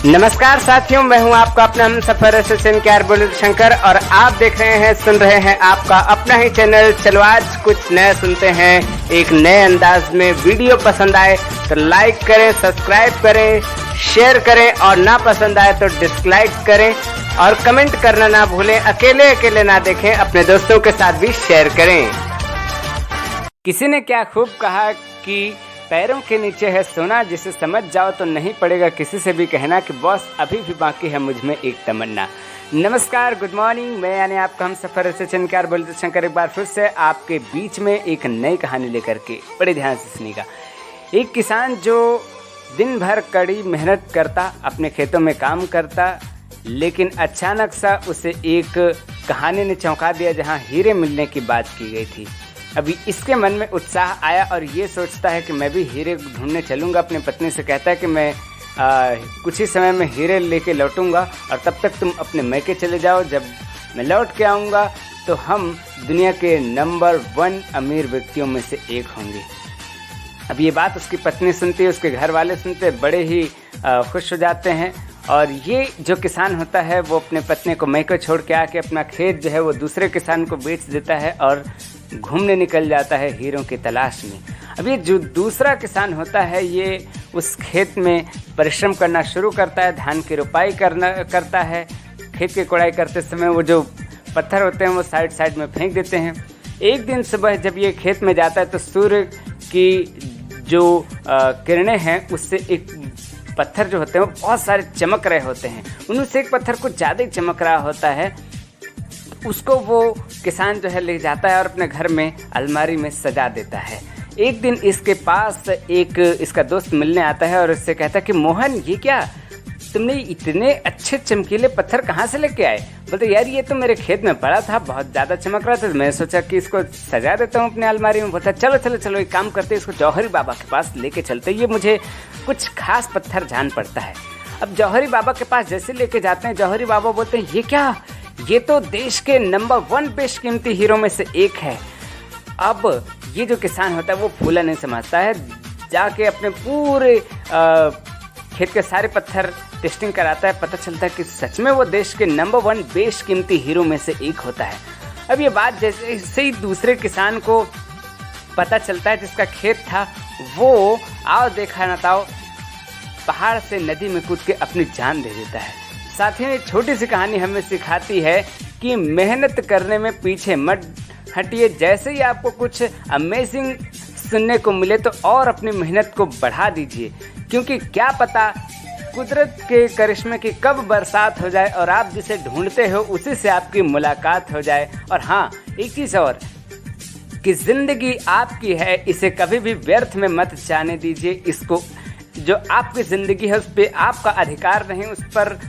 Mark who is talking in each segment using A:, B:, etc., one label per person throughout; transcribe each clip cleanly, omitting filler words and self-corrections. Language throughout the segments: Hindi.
A: नमस्कार साथियों, मैं हूं आपका अपना हम सफर एसोसिएशन के बुलेट शंकर और आप देख रहे हैं, सुन रहे हैं आपका अपना ही चैनल। चलो आज कुछ नया सुनते हैं एक नए अंदाज में। वीडियो पसंद आए तो लाइक करें, सब्सक्राइब करें, शेयर करें और ना पसंद आए तो डिसलाइक करें और कमेंट करना ना भूलें। अकेले अकेले ना देखें, अपने दोस्तों के साथ भी शेयर करें। किसी ने क्या खूब कहा कि पैरों के नीचे है सोना, जिसे समझ जाओ तो नहीं पड़ेगा किसी से भी कहना कि बॉस अभी भी बाकी है मुझ में एक तमन्ना। नमस्कार, गुड मॉर्निंग, मैं यानी आपका हम सफर एसोसिएशन के बुलेट शंकर एक बार फिर से आपके बीच में एक नई कहानी लेकर के। बड़े ध्यान से सुनिएगा। एक किसान जो दिन भर कड़ी मेहनत करता, अपने खेतों में काम करता, लेकिन अचानक सा उसे एक कहानी ने चौंका दिया जहाँ हीरे मिलने की बात की गई थी। अभी इसके मन में उत्साह आया और ये सोचता है कि मैं भी हीरे ढूंढने चलूँगा। अपनी पत्नी से कहता है कि मैं कुछ ही समय में हीरे लेके लौटूंगा और तब तक तुम अपने मैके चले जाओ। जब मैं लौट के आऊँगा तो हम दुनिया के नंबर 1 अमीर व्यक्तियों में से एक होंगे। अब ये बात उसकी पत्नी सुनती है, उसके घर वाले सुनते, बड़े ही खुश हो जाते हैं। और ये जो किसान होता है वो अपने पत्नी को मैके छोड़ के आके अपना खेत जो है वो दूसरे किसान को बेच देता है और घूमने निकल जाता है हीरों की तलाश में। अब ये जो दूसरा किसान होता है ये उस खेत में परिश्रम करना शुरू करता है, धान की रोपाई करता है। खेत की कोड़ाई करते समय वो जो पत्थर होते हैं वो साइड में फेंक देते हैं। एक दिन सुबह जब ये खेत में जाता है तो सूर्य की जो किरणें हैं उससे एक पत्थर जो होते हैं वो बहुत सारे चमक रहे होते हैं। उनमें से एक पत्थर कुछ ज़्यादा ही चमक रहा होता है। उसको वो किसान जो है ले जाता है और अपने घर में अलमारी में सजा देता है। एक दिन इसके पास एक इसका दोस्त मिलने आता है और इससे कहता है कि मोहन, ये क्या तुमने इतने अच्छे चमकीले पत्थर कहाँ से लेके आए? बोलते यार ये तो मेरे खेत में पड़ा था, बहुत ज़्यादा चमक रहा था, तो मैं सोचा कि इसको सजा देता हूँ अपने अलमारी में। बोलता चलो एक काम करते, इसको जौहरी बाबा के पास लेके चलते, ये मुझे कुछ खास पत्थर जान पड़ता है। अब जौहरी बाबा के पास जैसे लेके जाते हैं, जौहरी बाबा बोलते हैं ये क्या, ये तो देश के नंबर 1 बेशकीमती हीरो में से एक है। अब ये जो किसान होता है वो फूला नहीं समझता है, जाके अपने पूरे खेत के सारे पत्थर टेस्टिंग कराता है। पता चलता है कि सच में वो देश के नंबर 1 बेशकीमती हीरो में से एक होता है। अब ये बात जैसे ही दूसरे किसान को पता चलता है जिसका खेत था, वो आओ देखा ना ताओ पहाड़ से नदी में कूद के अपनी जान दे देता है। साथ ही छोटी सी कहानी हमें सिखाती है कि मेहनत करने में पीछे मत हटिए। जैसे ही आपको कुछ अमेजिंग सुनने को मिले तो और अपनी मेहनत को बढ़ा दीजिए, क्योंकि क्या पता कुदरत के करिश्मे की कब बरसात हो जाए और आप जिसे ढूंढते हो उसी से आपकी मुलाकात हो जाए। और हाँ, एक चीज़ और कि ज़िंदगी आपकी है, इसे कभी भी व्यर्थ में मत जाने दीजिए। इसको जो आपकी ज़िंदगी है उस पर आपका अधिकार नहीं, उस पर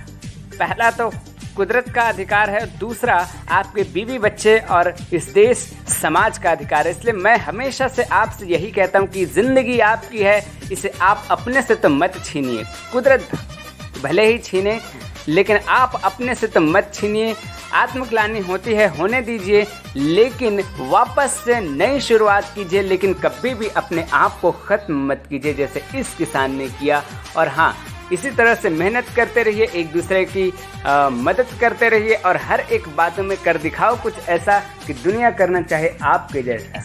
A: पहला तो कुदरत का अधिकार है, दूसरा आपके बीवी बच्चे और इस देश समाज का अधिकार है। इसलिए मैं हमेशा से आपसे यही कहता हूँ कि ज़िंदगी आपकी है, इसे आप अपने से तो मत छीनिए। कुदरत भले ही छीने, लेकिन आप अपने से तो मत छीनिए। आत्मग्लानि होती है, होने दीजिए, लेकिन वापस से नई शुरुआत कीजिए। लेकिन कभी भी अपने आप को ख़त्म मत कीजिए जैसे इस किसान ने किया। और हाँ, इसी तरह से मेहनत करते रहिए, एक दूसरे की मदद करते रहिए और हर एक बातों में कर दिखाओ कुछ ऐसा कि दुनिया करना चाहे आपके जैसा।